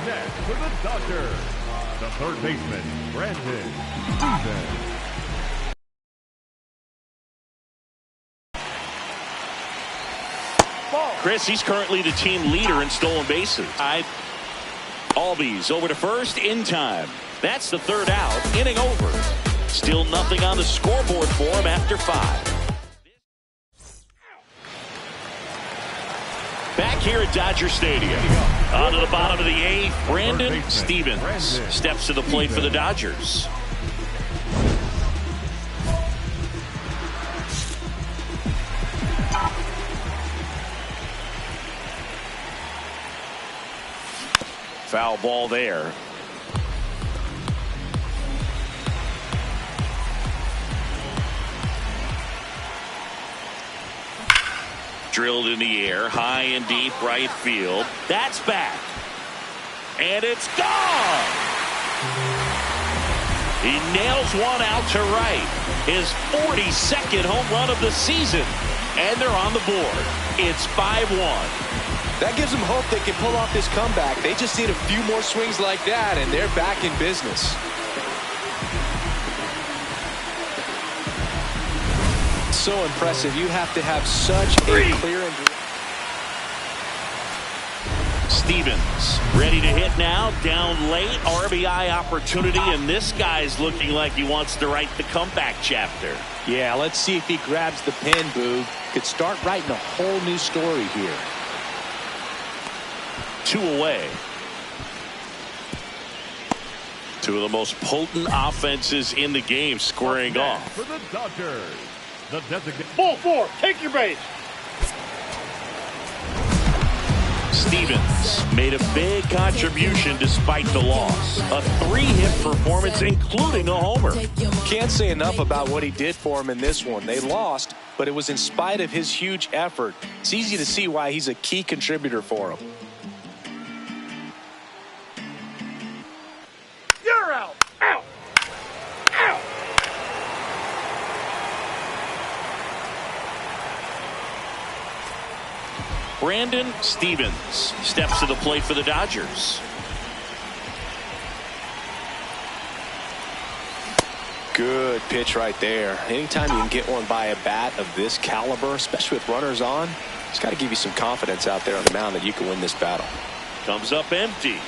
Next for the Dodgers, the third baseman, Brandon Stevens. Chris, he's currently the team leader in stolen bases. Albies over to first in time. That's the third out. Inning over. Still nothing on the scoreboard for him after 5. Back here at Dodger Stadium. On to the bottom of the 8th, Brandon Stevens steps to the plate for the Dodgers. Foul ball there. Drilled in the air, high and deep right field. That's back. And it's gone. He nails one out to right. His 42nd home run of the season. And they're on the board. It's 5-1. That gives them hope they can pull off this comeback. They just need a few more swings like that, and they're back in business. So impressive. You have to have such a clear and Stevens ready to hit now. Down late. RBI opportunity, and this guy's looking like he wants to write the comeback chapter. Yeah, let's see if he grabs the pen, Boog. Could start writing a whole new story here. 2 away. 2 of the most potent offenses in the game squaring off. For the Dodgers, the designated ball 4, take your base. Stevens made a big contribution despite the loss. A 3-hit performance, including a homer. Can't say enough about what he did for him in this one. They lost, but it was in spite of his huge effort. It's easy to see why he's a key contributor for him. You're out. Out. Out. Brandon Stevens steps to the plate for the Dodgers. Good pitch right there. Anytime you can get one by a bat of this caliber, especially with runners on, it's got to give you some confidence out there on the mound that you can win this battle. Comes up empty.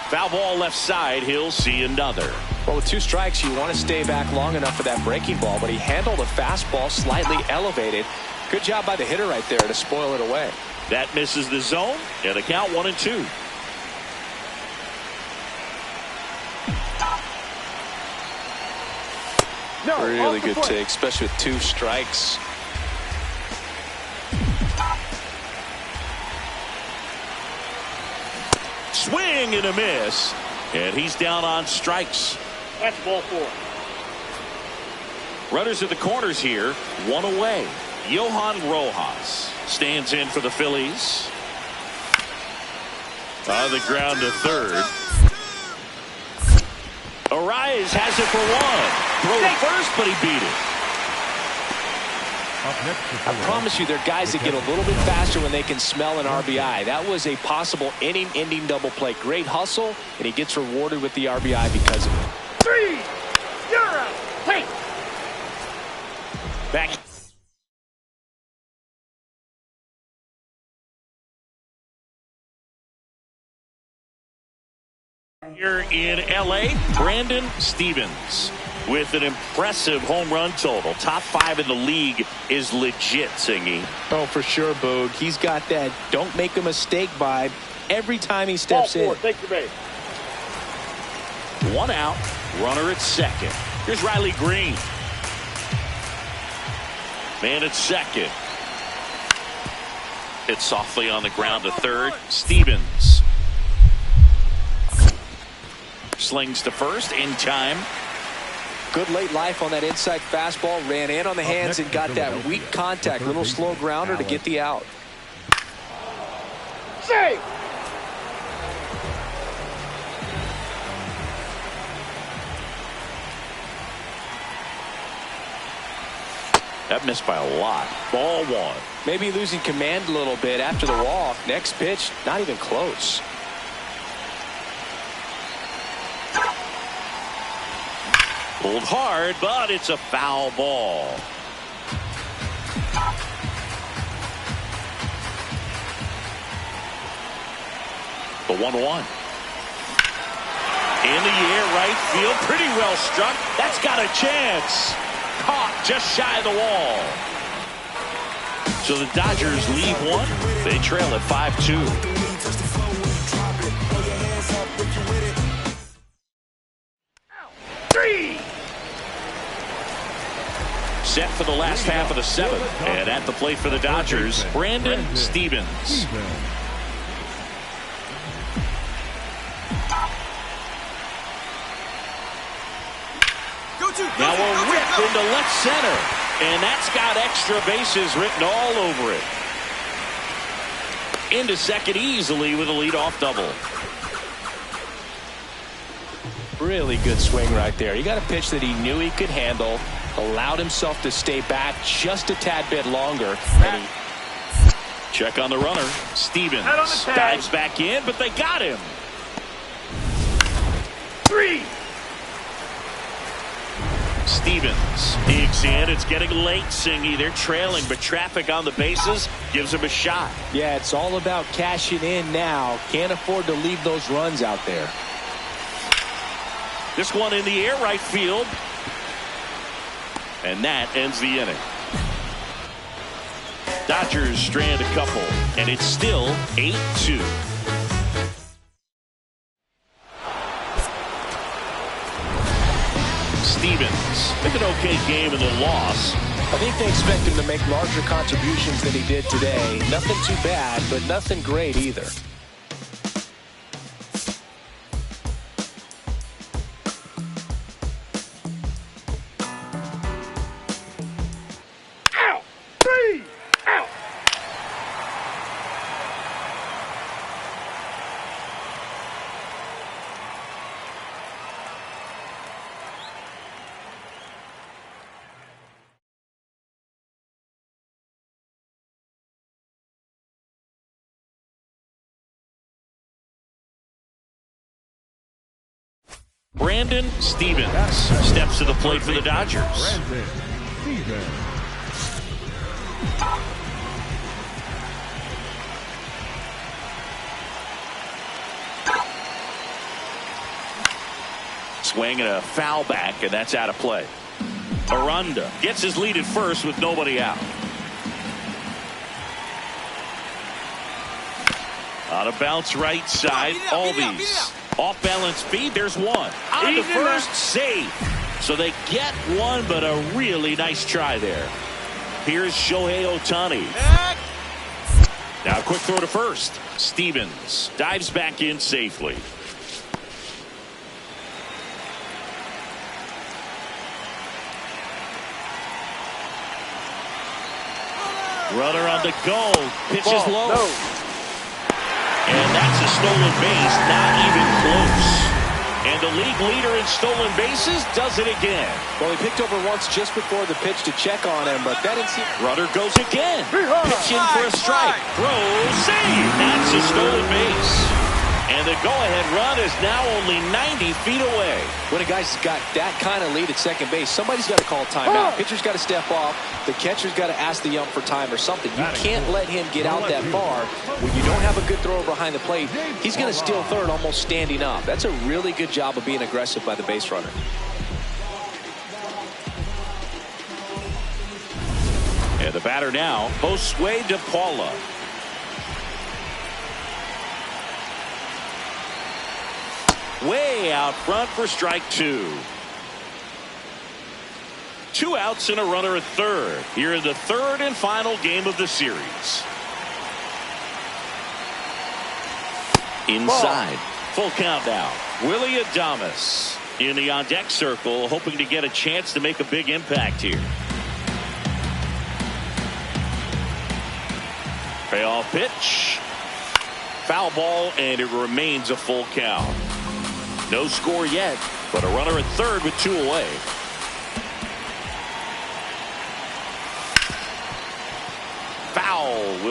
Foul ball left side. He'll see another. Well, with 2 strikes, you want to stay back long enough for that breaking ball, but he handled a fastball slightly elevated. Good job by the hitter right there to spoil it away. That misses the zone, and the count 1-2. No, really good take, especially with 2 strikes. Swing and a miss, and he's down on strikes. That's ball 4. Runners at the corners here, 1 away. Johan Rojas stands in for the Phillies. On the ground to third. Arias has it for 1. Throw to first, but he beat it. I promise you, there are guys that get a little bit faster when they can smell an RBI. That was a possible inning-ending double play. Great hustle, and he gets rewarded with the RBI because of it. 3. You're out. Hey. Back. Here in LA, Brandon Stevens with an impressive home run total. Top 5 in the league is legit, Singy. Oh, for sure, Boog. He's got that don't make a mistake vibe every time he steps ball 4, in. take your base. 1 out, runner at second. Here's Riley Green. Man at second. Hit softly on the ground to third. Stevens slings to first in time. Good late life on that inside fastball. Ran in on the hands and got that weak contact. Little slow grounder to get the out. Save. That missed by a lot. Ball one. Maybe losing command a little bit after the walk. Next pitch, not even close. Pulled hard, but it's a foul ball. The 1-1. In the air, right field, pretty well struck. That's got a chance. Caught just shy of the wall. So the Dodgers leave one. They trail at 5-2. Set for the last half of the seventh. And at the plate for the Dodgers, Brandon Stevens. Now a rip into left center. And that's got extra bases written all over it. Into second easily with a leadoff double. Really good swing right there. He got a pitch that he knew he could handle. Allowed himself to stay back just a tad bit longer. And check on the runner. Stevens dives back in, but they got him. 3. Stevens digs in. It's getting late, Singy. They're trailing, but traffic on the bases gives him a shot. Yeah, it's all about cashing in now. Can't afford to leave those runs out there. This one in the air, right field. And that ends the inning. Dodgers strand a couple, and it's still 8-2. Stevens with an okay game in the loss. I think they expect him to make larger contributions than he did today. Nothing too bad, but nothing great either. Brandon Stevens steps to the plate for the Dodgers. Brandon Stevens. Swing and a foul back, and that's out of play. Aranda gets his lead at first with nobody out. On a bounce right side, Albies. Off balance feed, there's one. On the first, save. So they get one, but a really nice try there. Here's Shohei Ohtani. Now a quick throw to first. Stevens dives back in safely. Runner on the go. Pitches low. No. And that's a stolen base, not even close. And the league leader in stolen bases does it again. Well, he picked over once just before the pitch to check on him, but that didn't seem... Runner goes again. Pitch in for a strike. Throw, save. That's a stolen base. And the go-ahead run is now only 90 feet away. When a guy's got that kind of lead at second base, somebody's got to call timeout. Pitcher's got to step off. The catcher's got to ask the ump for time or something. You can't let him get out that far. When you don't have a good thrower behind the plate, he's going to steal third almost standing up. That's a really good job of being aggressive by the base runner. And the batter now, Josue DePaula. Way out front for strike two. 2 outs and a runner at third. Here in the third and final game of the series. Inside. Full count now. Willie Adames in the on-deck circle, hoping to get a chance to make a big impact here. Payoff pitch. Foul ball, and it remains a full count. No score yet, but a runner at third with 2 away.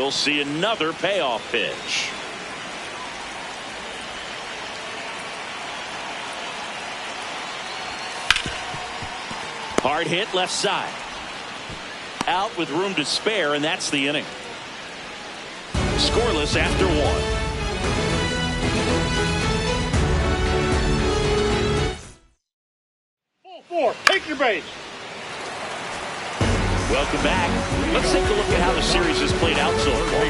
We'll see another payoff pitch. Hard hit left side. Out with room to spare, and that's the inning. Scoreless after one. Ball 4. Take your base. Welcome back. Let's take a look at how the series has played out so far.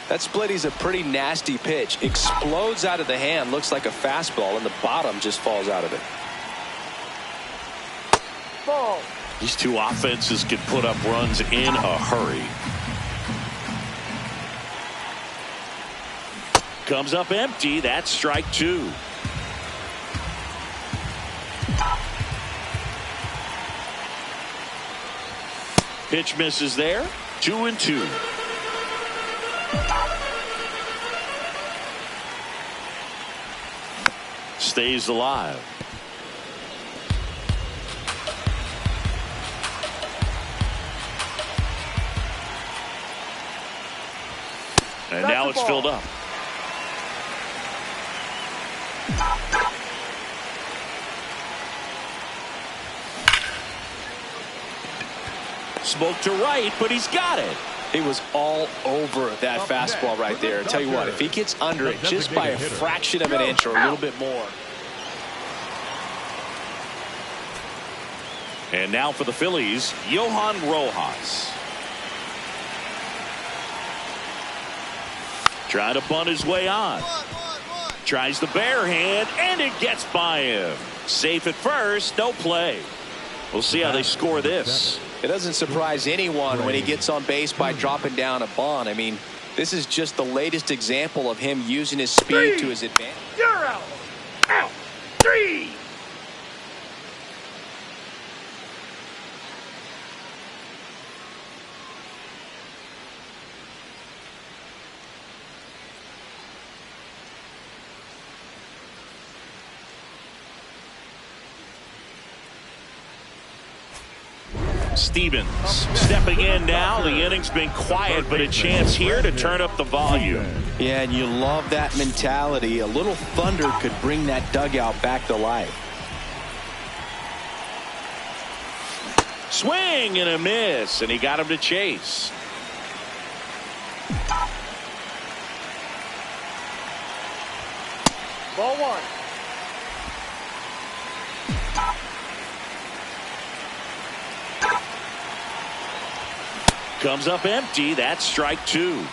That splitty's a pretty nasty pitch. Explodes out of the hand. Looks like a fastball, and the bottom just falls out of it. Ball. These two offenses can put up runs in a hurry. Comes up empty. That's strike two. Pitch misses there. 2-2. Stays alive. And now it's filled up. Smoke to right, but he's got it. He was all over that fastball right there. I tell you what, if he gets under it just by a fraction of an inch or a little bit more. And now for the Phillies, Johan Rojas. Trying to bunt his way on. Tries the bare hand, and it gets by him. Safe at first, no play. We'll see how they score this. It doesn't surprise anyone when he gets on base by dropping down a bunt. I mean, this is just the latest example of him using his speed to his advantage. You're out. Out. 3. Stevens stepping in now. The inning's been quiet, but a chance here to turn up the volume. Yeah, and you love that mentality. A little thunder could bring that dugout back to life. Swing and a miss, and he got him to chase. Ball 1. Comes up empty. That's strike two.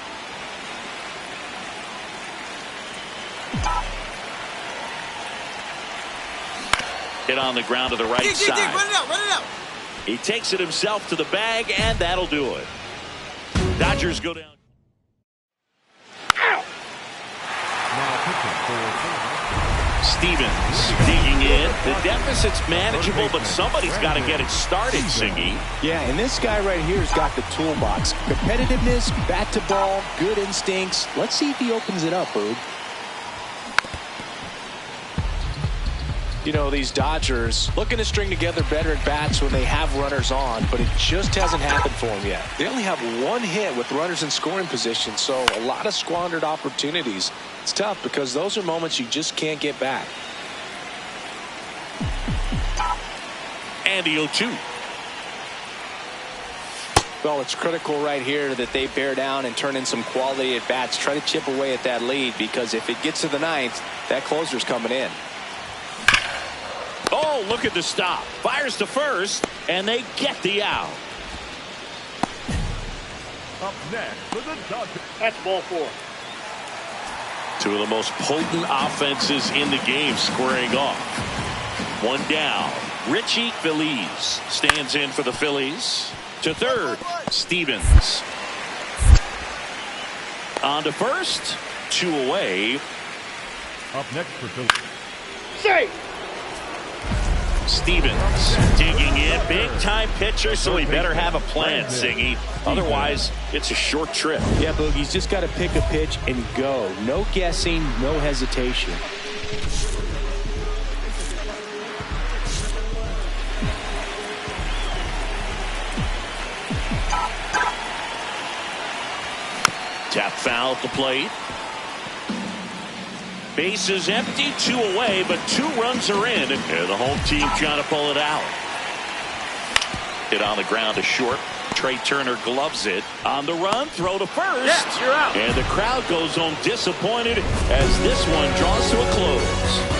Hit on the ground to the right side. Run it out, run it out. He takes it himself to the bag, and that'll do it. Dodgers go down. Stevens digging in. The deficit's manageable, but somebody's got to get it started, Singy. Yeah, and this guy right here has got the toolbox. Competitiveness, bat to ball, good instincts. Let's see if he opens it up, Boog. You know, these Dodgers looking to string together better at bats when they have runners on, but it just hasn't happened for them yet. They only have one hit with runners in scoring position, so a lot of squandered opportunities. It's tough because those are moments you just can't get back. And the 0-2. Well, it's critical right here that they bear down and turn in some quality at bats. Try to chip away at that lead, because if it gets to the ninth, that closer's coming in. Oh, look at the stop. Fires to first, and they get the out. Up next for the Dodgers. That's ball 4. Two of the most potent offenses in the game squaring off. One down. Richie Feliz stands in for the Phillies. To third, Stevens. On to first. 2 away. Up next for Phillies. Safe. Stevens digging in. Big time pitcher, so he better have a plan, Singy. Otherwise, it's a short trip. Yeah, Boogie's just got to pick a pitch and go. No guessing, no hesitation. Tap foul at the plate. Base is empty, 2 away, but 2 runs are in, and the home team trying to pull it out. Hit on the ground to short. Trey Turner gloves it. On the run, throw to first. Yeah, you're out. And the crowd goes home disappointed as this one draws to a close.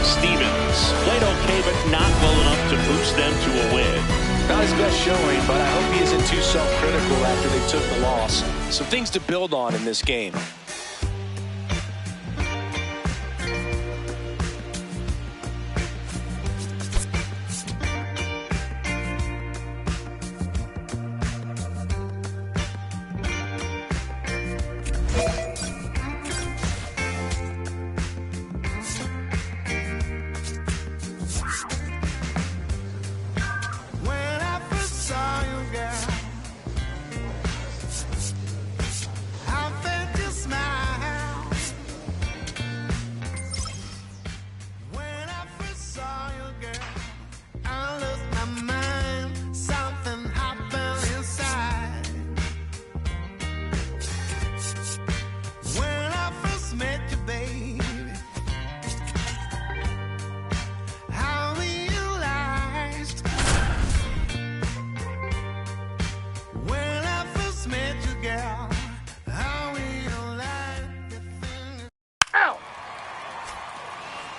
Stevens played okay, but not well enough to boost them to a win. Not his best showing, but I hope he isn't too self-critical after they took the loss. Some things to build on in this game.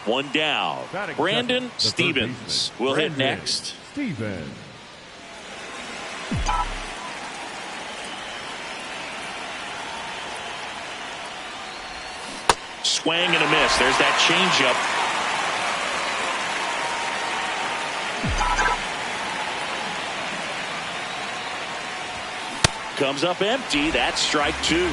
One down. Brandon Stevens will hit next. Stevens. Swing and a miss. There's that changeup. Comes up empty. That's strike 2.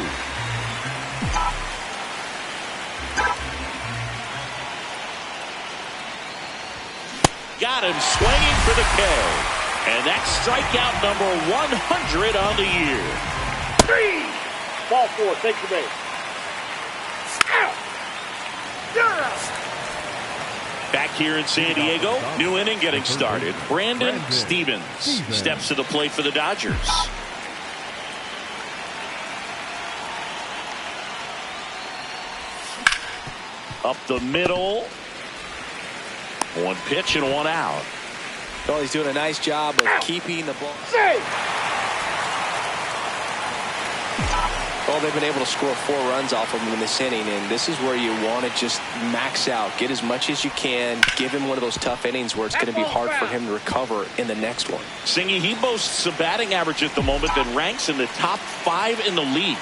Got him swinging for the K. And that's strikeout number 100 on the year. 3. Ball 4. Take the base. Out. You're out. Back here in San Diego, new inning getting started. Brandon Stevens steps to the plate for the Dodgers. Up the middle. 1 pitch and 1 out. Well, he's doing a nice job of keeping the ball. Safe. Well, they've been able to score 4 runs off of him in this inning, and this is where you want to just max out, get as much as you can, give him one of those tough innings where it's going to be hard for him to recover in the next one. Singy, he boasts a batting average at the moment that ranks in the top 5 in the league.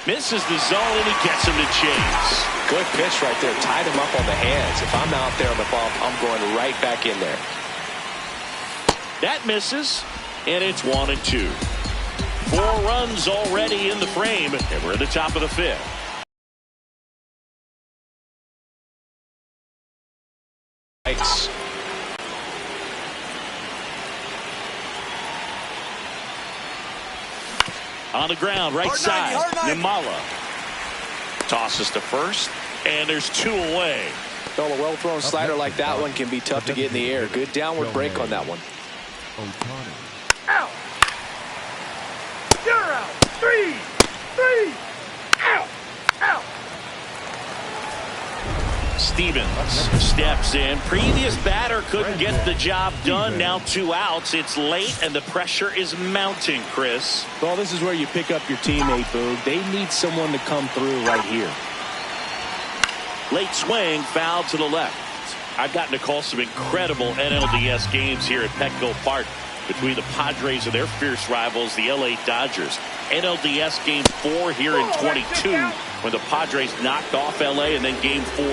Misses the zone, and he gets him to chase. Good pitch right there. Tied him up on the hands. If I'm out there on the bump, I'm going right back in there. That misses, and it's 1-2. 4 runs already in the frame, and we're at the top of the 5th. Thanks. On the ground, right side, Nimala tosses to first, and there's 2 away. Well, a well-thrown slider like that one can be tough to get in the air. Good downward break on that one. Out. You're out. 3. Out. Out. Stevens steps in. Previous batter couldn't get the job done. Now 2 outs. It's late, and the pressure is mounting, Chris. Well, this is where you pick up your teammate, Boog. They need someone to come through right here. Late swing, foul to the left. I've gotten to call some incredible NLDS games here at Petco Park between the Padres and their fierce rivals, the LA Dodgers. NLDS Game 4 here in 22 when the Padres knocked off LA, and then Game 4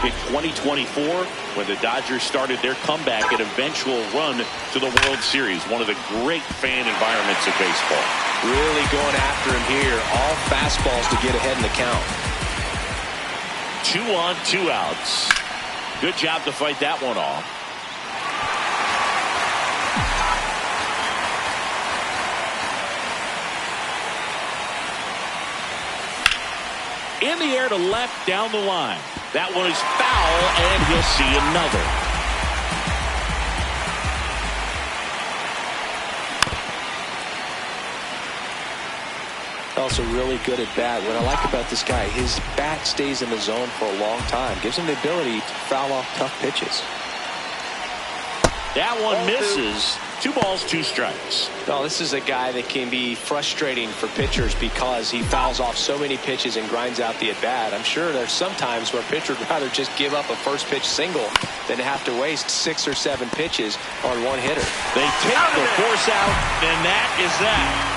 in 2024 when the Dodgers started their comeback and eventual run to the World Series. One of the great fan environments of baseball. Really going after him here. All fastballs to get ahead in the count. 2 on, 2 outs. Good job to fight that one off. In the air to left, down the line. That one is foul, and he'll see another. Also really good at bat. What I like about this guy, his bat stays in the zone for a long time. Gives him the ability to foul off tough pitches. That one misses. 2 balls, 2 strikes. No, this is a guy that can be frustrating for pitchers because he fouls off so many pitches and grinds out the at-bat. I'm sure there's some times where a pitcher would rather just give up a first pitch single than have to waste 6 or 7 pitches on one hitter. They take the force out, and that is that.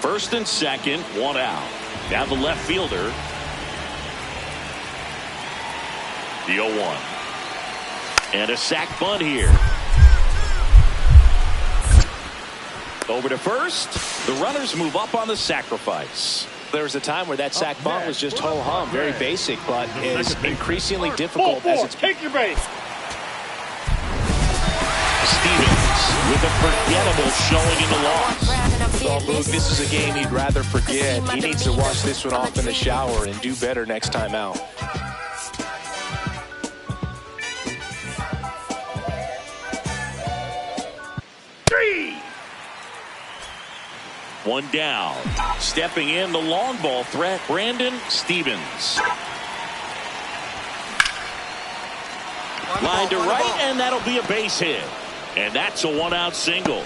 First and second, 1 out. Now the left fielder. The 0-1. And a sac bunt here. Over to first. The runners move up on the sacrifice. There was a time where that sac bunt was just ho-hum, very basic, but is increasingly difficult as it's... Take your base. Stevens with a forgettable showing in the loss. Well, Boog, this is a game he'd rather forget. He needs to wash this one off in the shower and do better next time out. One down. Stepping in the long ball threat, Brandon Stevens. Line to right, and that'll be a base hit. And that's a 1-out single.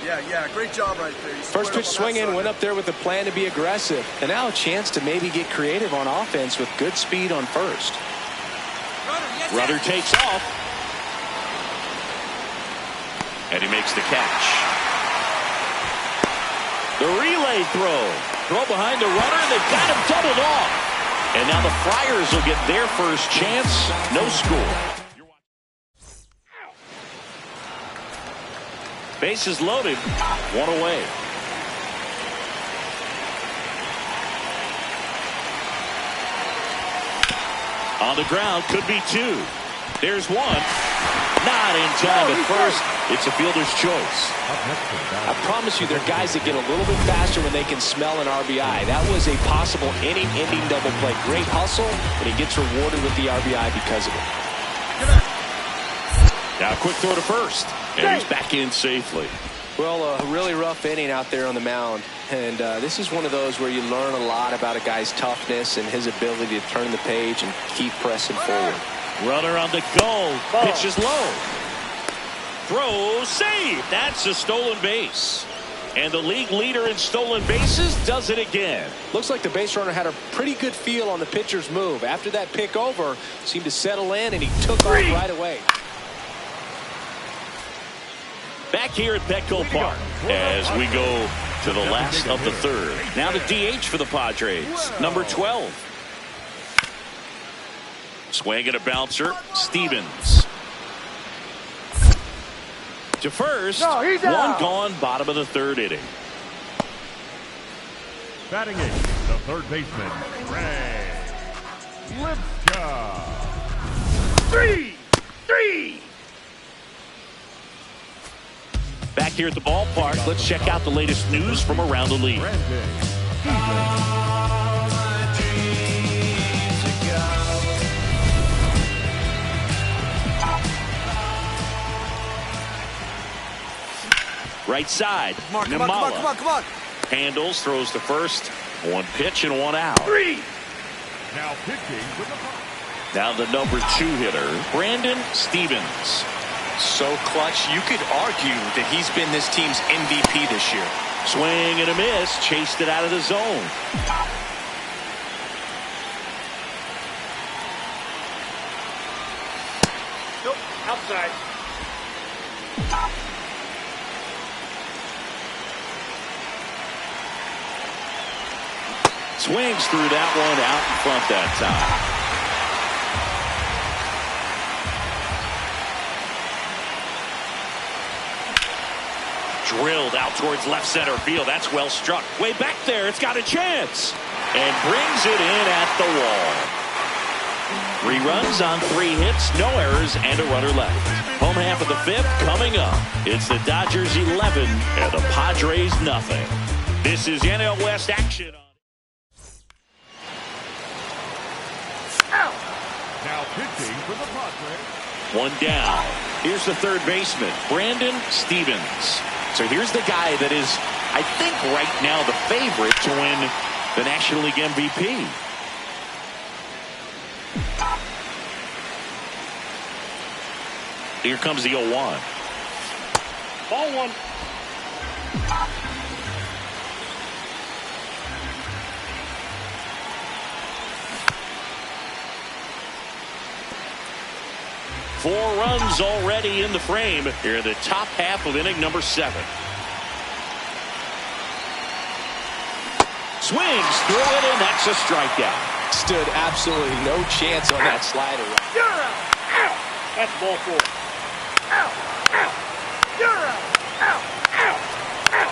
Yeah, great job right there. First pitch swing in, went up there with a plan to be aggressive. And now a chance to maybe get creative on offense with good speed on first. Rudder takes off. And he makes the catch. The relay throw behind the runner. They've got him doubled off. And now the Friars will get their first chance. No score. Bases loaded. 1 away. On the ground, could be 2. There's 1. Not in time at first. It's a fielder's choice. I promise you, there are guys that get a little bit faster when they can smell an RBI. That was a possible inning-ending double play. Great hustle, and he gets rewarded with the RBI because of it. Now a quick throw to first, and he's back in safely. Well, a really rough inning out there on the mound. And this is one of those where you learn a lot about a guy's toughness and his ability to turn the page and keep pressing forward. Runner on the go. Pitch is low. Throw, save. That's a stolen base. And the league leader in stolen bases does it again. Looks like the base runner had a pretty good feel on the pitcher's move. After that pick over, seemed to settle in, and he took off right away. Back here at Petco Park as we go to the last of the third. Now the DH for the Padres, number 12. Swing and a bouncer, Stevens. To first, one gone, bottom of the third inning. Batting eighth, the third baseman, Ray Lipka. 3. Back here at the ballpark, let's check out the latest news from around the league. Right side, Come on. handles, throws to first. 1 pitch and 1 out. 3. Now pitching with the Now the number 2 hitter, Brandon Stevens. So clutch, you could argue that he's been this team's MVP this year. Swing and a miss, chased it out of the zone. Nope, outside. Swings through that one, out in front that time. Drilled out towards left center field. That's well struck. Way back there. It's got a chance. And brings it in at the wall. 3 runs on 3 hits, no errors, and a runner left. Home half of the 5th coming up. It's the Dodgers 11 and the Padres nothing. This is NL West action. Now pitching for the Padres. 1 down. Here's the third baseman, Brandon Stevens. So here's the guy that is, I think, right now the favorite to win the National League MVP. Here comes the 0-1. Ball one. Four runs already in the frame here in the top half of inning number 7. Swings through it, and that's a strikeout. Stood absolutely no chance on that slider. You're out. Out. That's ball 4. Out. Out. You're out. Out. Out. Out.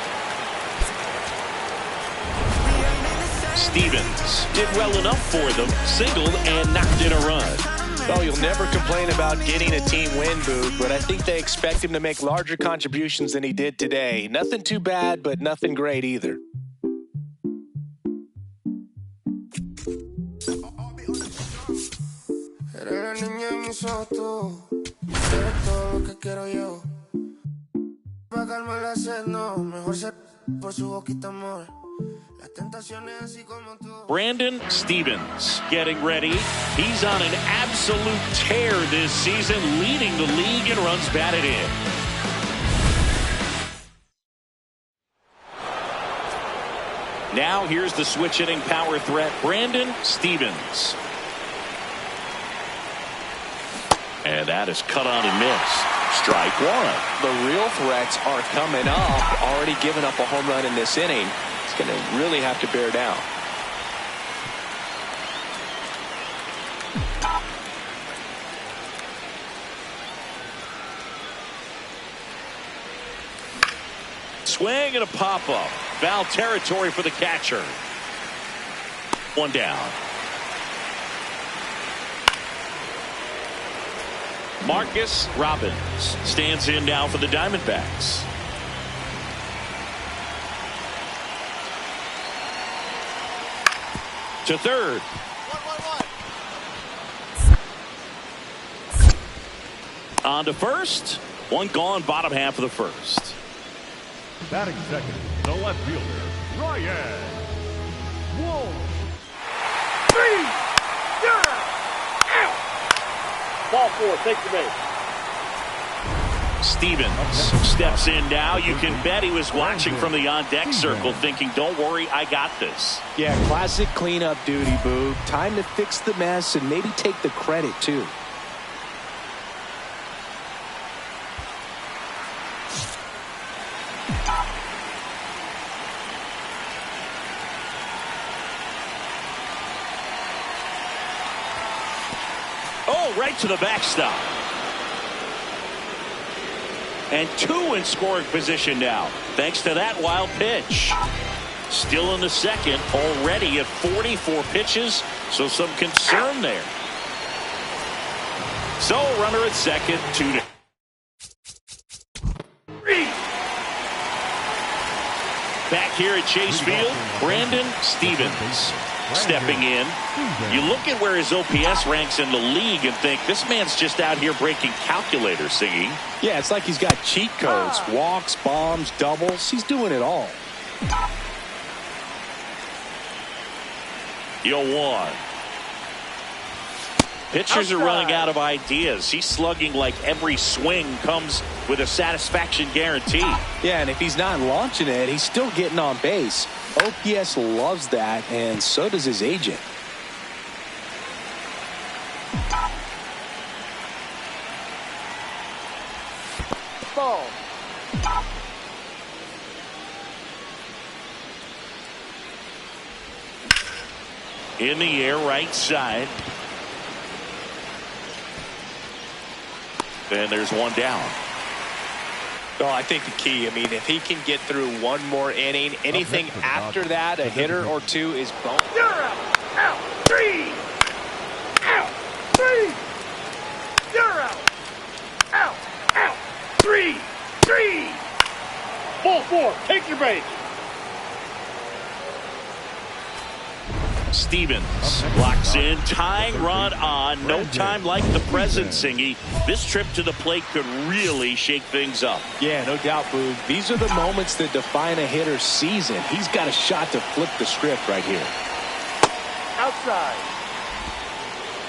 Stevens did well enough for them, singled and knocked in a run. Well, you'll never complain about getting a team win, Boog, but I think they expect him to make larger contributions than he did today. Nothing too bad, but nothing great either. Brandon Stevens getting ready. He's on an absolute tear this season, leading the league in runs batted in. Now here's the switch hitting power threat, Brandon Stevens. And that is cut on and missed. Strike one. The real threats are coming up. Already given up a home run in this inning. He's going to really have to bear down. Swing and a pop-up. Foul territory for the catcher. One down. Marcus Robbins stands in now for the Diamondbacks. To third. 1-1-1. On to first. One gone, bottom half of the first. Batting second, the left fielder, Ryan. 1, 3. You're out. Out. Ball 4. Take the base. Stevens steps in now. You can bet he was watching from the on-deck circle thinking, don't worry, I got this. Yeah, classic cleanup duty, Boog. Time to fix the mess and maybe take the credit, too. Oh, right to the backstop. And 2 in scoring position now, thanks to that wild pitch. Still in the second, already at 44 pitches, so some concern there. So, runner at second, 2 to. Back here at Chase Field, Brandon Stevens stepping in. You look at where his OPS ranks in the league and think, this man's just out here breaking calculators singing. Yeah, it's like he's got cheat codes. Walks, bombs, doubles. He's doing it all. The 0-1. Pitchers are running out of ideas. He's slugging like every swing comes with a satisfaction guarantee. Yeah, and if he's not launching it, he's still getting on base. OPS loves that, and so does his agent. Ball. In the air, right side. And there's one down. Well, I think the key, if he can get through one more inning, anything after that, a hitter or two is bonus. You're out. Out. 3. Out. 3. You're out. Out. Out. 3. 3. Ball 4. Take your base. Stevens blocks in, tying run on. No time like the present, Singy. This trip to the plate could really shake things up. Yeah, no doubt, Boog. These are the moments that define a hitter's season. He's got a shot to flip the script right here. Outside.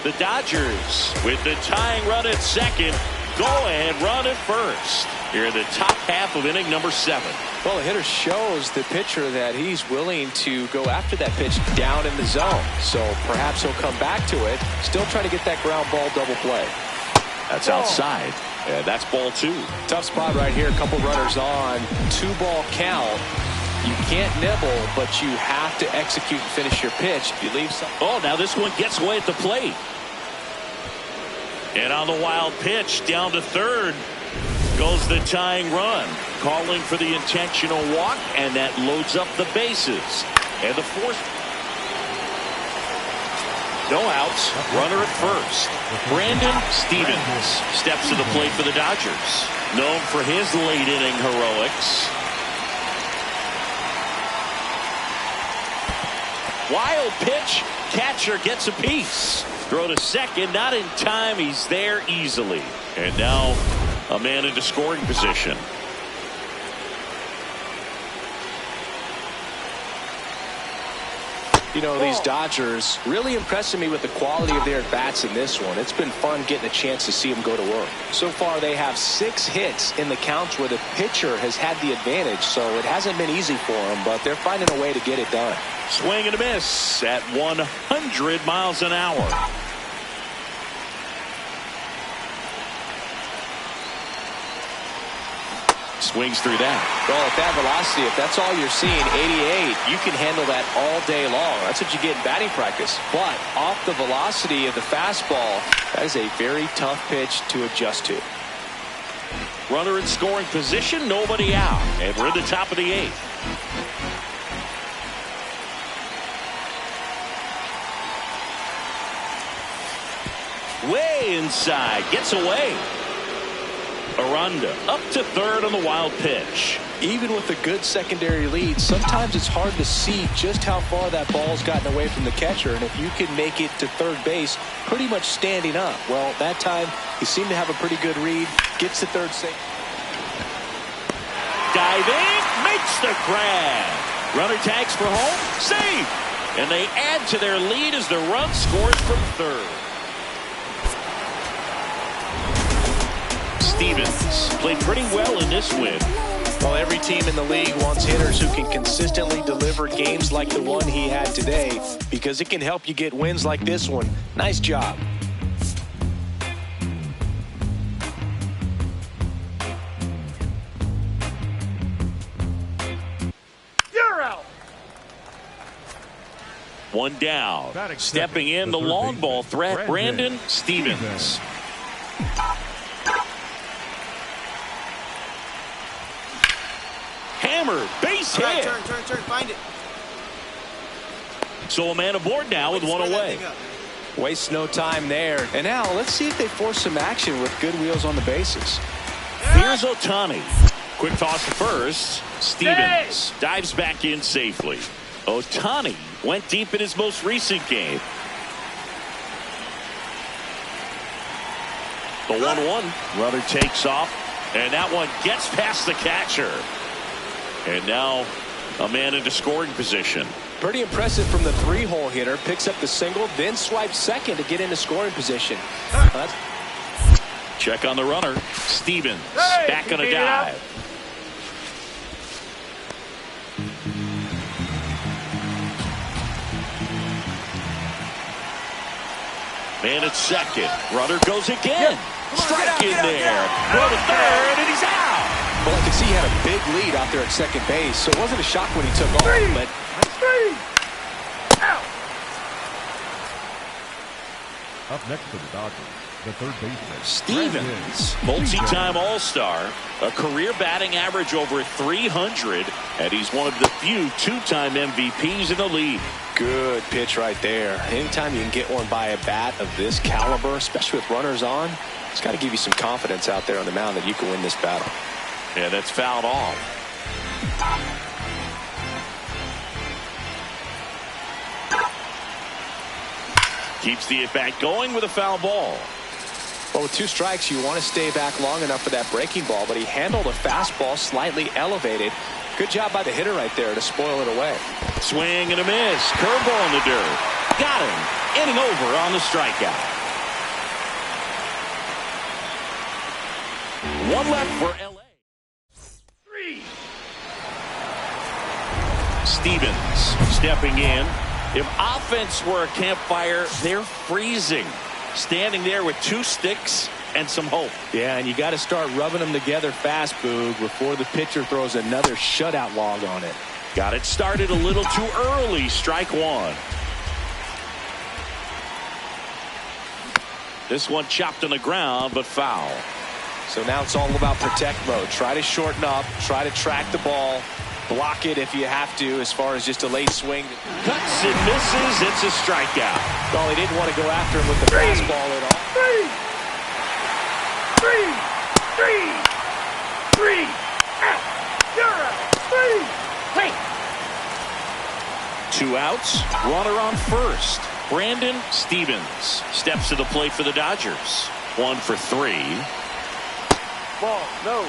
The Dodgers with the tying run at second. Go ahead run at first. Here in the top half of inning number 7. Well, the hitter shows the pitcher that he's willing to go after that pitch down in the zone. So perhaps he'll come back to it. Still trying to get that ground ball double play. That's outside. And that's ball 2. Tough spot right here. A couple runners on. 2-ball count. You can't nibble, but you have to execute and finish your pitch. You leave some. Oh, now this one gets away at the plate. And on the wild pitch, down to third goes the tying run. Calling for the intentional walk, and that loads up the bases. And the fourth. No outs. Runner at first. Brandon Stevens steps to the plate for the Dodgers. Known for his late inning heroics. Wild pitch. Catcher gets a piece. Throw to second, not in time. He's there easily. And now a man into scoring position. You know, these Dodgers really impressing me with the quality of their at-bats in this one. It's been fun getting a chance to see them go to work. So far, they have 6 hits in the counts where the pitcher has had the advantage, so it hasn't been easy for them, but they're finding a way to get it done. Swing and a miss at 100 miles an hour. Swings through that. Well, at that velocity, if that's all you're seeing, 88, you can handle that all day long. That's what you get in batting practice. But off the velocity of the fastball, that is a very tough pitch to adjust to. Runner in scoring position, nobody out. And we're in the top of the 8th. Way inside, gets away. Aranda up to third on the wild pitch. Even with a good secondary lead, sometimes it's hard to see just how far that ball's gotten away from the catcher, and if you can make it to third base pretty much standing up. Well, that time he seemed to have a pretty good read. Gets to third safe. Diving, makes the grab. Runner tags for home, safe. And they add to their lead as the run scores from third. Stevens played pretty well in this win. Well, every team in the league wants hitters who can consistently deliver games like the one he had today, because it can help you get wins like this one. Nice job. You're out. One down. Stepping in the long ball threat, Brandon Stevens. Hammer, base hit. Right, turn, find it. So a man aboard now with one away. Waste no time there. And now let's see if they force some action with good wheels on the bases. Here's Ohtani. Quick toss to first. Stevens dives back in safely. Ohtani went deep in his most recent game. The 1-1. Runner takes off. And that one gets past the catcher. And now a man into scoring position. Pretty impressive from the 3-hole hitter. Picks up the single, then swipes second to get into scoring position. Check on the runner. Stevens back on a dive. Man at second. Runner goes again. Strike in there. Throw to third, and he's out. Well, I can see he had a big lead out there at second base, so it wasn't a shock when he took off. But Up next for the Dodgers, the third baseman, Stevens, multi-time All-Star, a career batting average over 300, and he's one of the few 2-time MVPs in the league. good pitch right there. Anytime you can get one by a bat of this caliber, especially with runners on, it's got to give you some confidence out there on the mound that you can win this battle. Yeah, that's fouled off. Keeps the at-bat going with a foul ball. Well, with 2 strikes, you want to stay back long enough for that breaking ball, but he handled a fastball slightly elevated. Good job by the hitter right there to spoil it away. Swing and a miss. Curveball in the dirt. Got him. Inning over on the strikeout. 1 left for L.A. 3. Stevens stepping in. If offense were a campfire, they're freezing. Standing there with 2 sticks and some hope. Yeah, and you got to start rubbing them together fast, Boog, before the pitcher throws another shutout log on it. Got it started a little too early. Strike 1. This one chopped on the ground, but foul. So now it's all about protect mode. Try to shorten up, try to track the ball, block it if you have to, as far as just a late swing. Cuts and misses. It's a strikeout. Well, he didn't want to go after him with the fastball at all. 3. Out. You're out. 3. 2 outs. Runner on first. Brandon Stevens steps to the plate for the Dodgers. 1 for 3. Ball. No.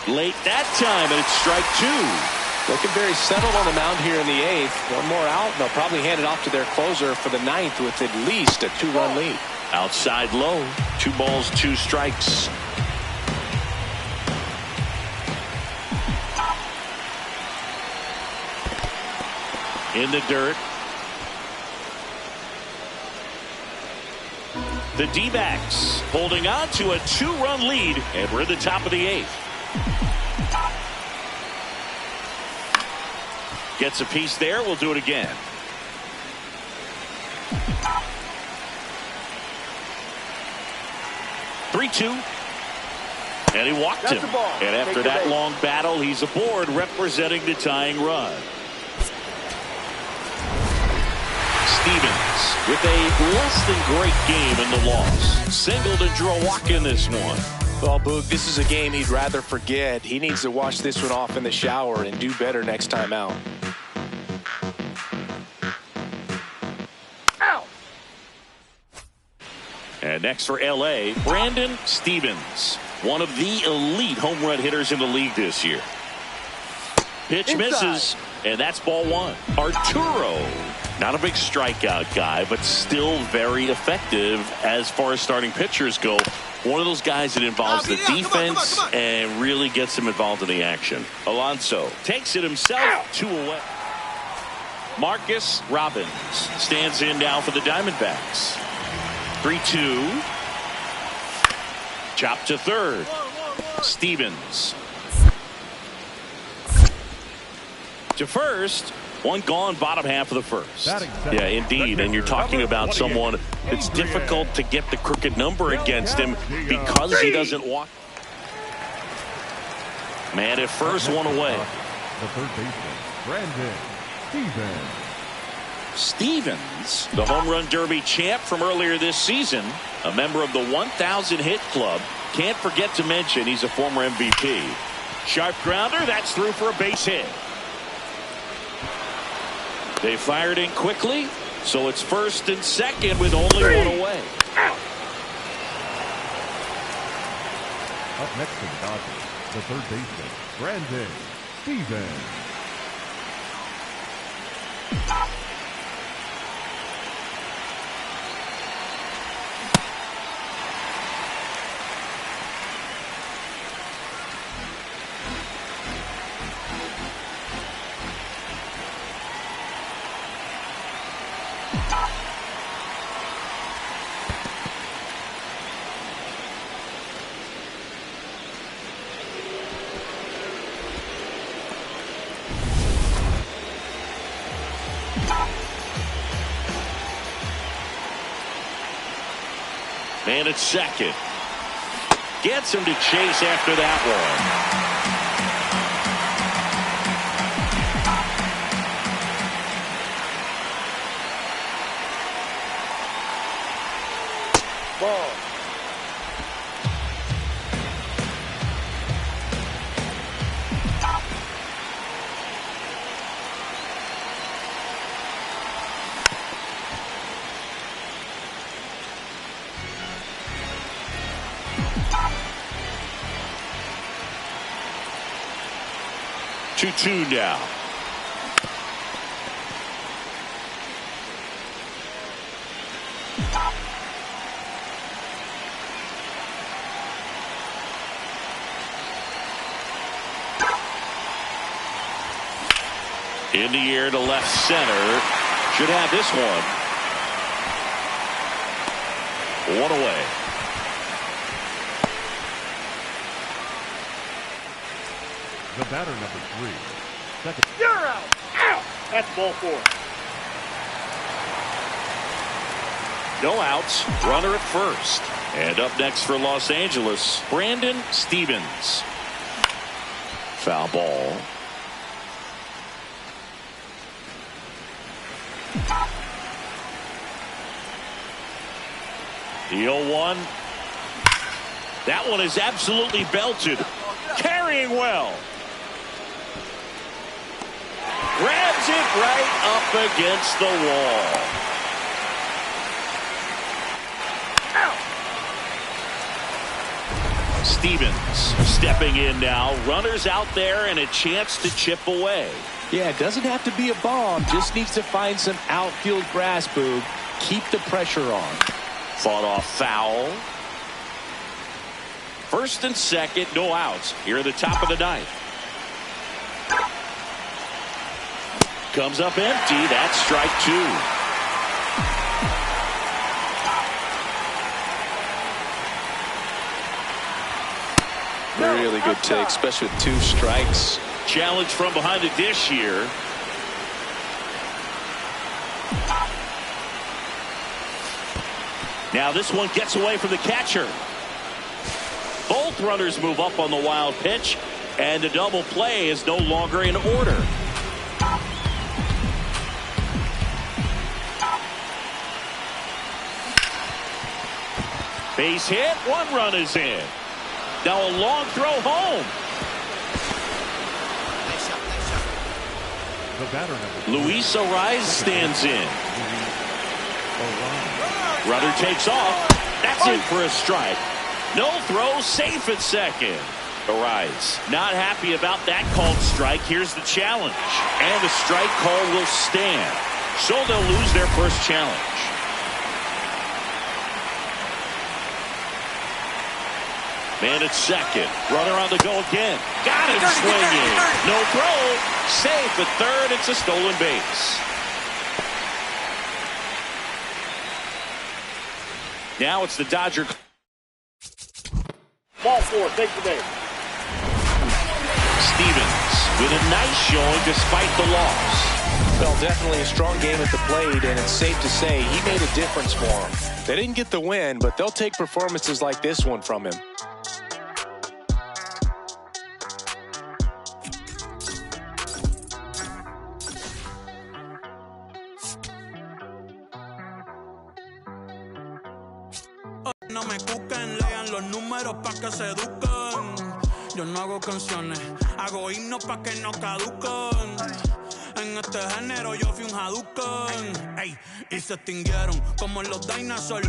Late that time, and it's strike 2. Looking very settled on the mound here in the 8th. 1 more out, and they'll probably hand it off to their closer for the 9th with at least a 2-run lead. Outside low. 2 balls, 2 strikes. In the dirt. The D-backs holding on to a 2-run lead, and we're at the top of the 8th. Gets a piece there. We'll do it again. (3-2). And he walked him. And after that long battle, he's aboard representing the tying run. Stevens with a less than great game in the loss. Singled and drew a walk in this one. Well, Boog, this is a game he'd rather forget. He needs to wash this one off in the shower and do better next time out. Out. And next for L.A., Brandon Stevens, one of the elite home run hitters in the league this year. Pitch misses, and that's ball 1. Arturo, not a big strikeout guy, but still very effective as far as starting pitchers go. One of those guys that involves the defense and really gets him involved in the action. Alonso takes it himself. 2 away. Marcus Robbins stands in now for the Diamondbacks. 3-2. Chop to third. Stevens. To first. 1 gone, bottom half of the first. Yeah, indeed. And you're talking about someone that's difficult to get the crooked number against him because he doesn't walk. Man at first, 1 away. The third baseman, Brandon Stevens, the home run derby champ from earlier this season, a member of the 1,000 hit club. Can't forget to mention he's a former MVP. Sharp grounder, that's through for a base hit. They fired in quickly, so it's first and second with only 1 away. Up next to the Dodgers, the third baseman, Brandon Stevens. Man at second. Gets him to chase after that one. 2-2 now. In the air to left center. Should have this one. One away. The batter, number 3. Second. You're out. Out. That's ball 4. No outs. Runner at first. And up next for Los Angeles, Brandon Stevens. Foul ball. The 0-1. That one is absolutely belted. Carrying well. Grabs it right up against the wall. Stevens stepping in now. Runners out there and a chance to chip away. Yeah, it doesn't have to be a bomb. Just needs to find some outfield grass, Boog. Keep the pressure on. Fought off foul. First and second, no outs. Here at the top of the ninth. Comes up empty. That's strike 2. Really good take, especially with 2 strikes. Challenge from behind the dish here. Now this one gets away from the catcher. Both runners move up on the wild pitch, and the double play is no longer in order. Base hit, 1 run is in. Now a long throw home. The batter, number 3. Luis Ariz stands in. Runner takes off. That's in for a strike. No throw, safe at second. Ariz not happy about that called strike. Here's the challenge. And the strike call will stand. So they'll lose their first challenge. Man at second. Runner on the go again. Got him swinging. No throw. Safe at third. It's a stolen base. Now it's the Dodger. Ball 4. Take the base. Stevens with a nice showing despite the loss. Well, definitely a strong game at the plate, and it's safe to say he made a difference for them. They didn't get the win, but they'll take performances like this one from him. No me cuquen, lean los números pa' que se eduquen. Yo no hago canciones, hago himnos pa' que no caduquen. En este género yo fui un Hadouken, ey, y se extinguieron como los dinosaurs.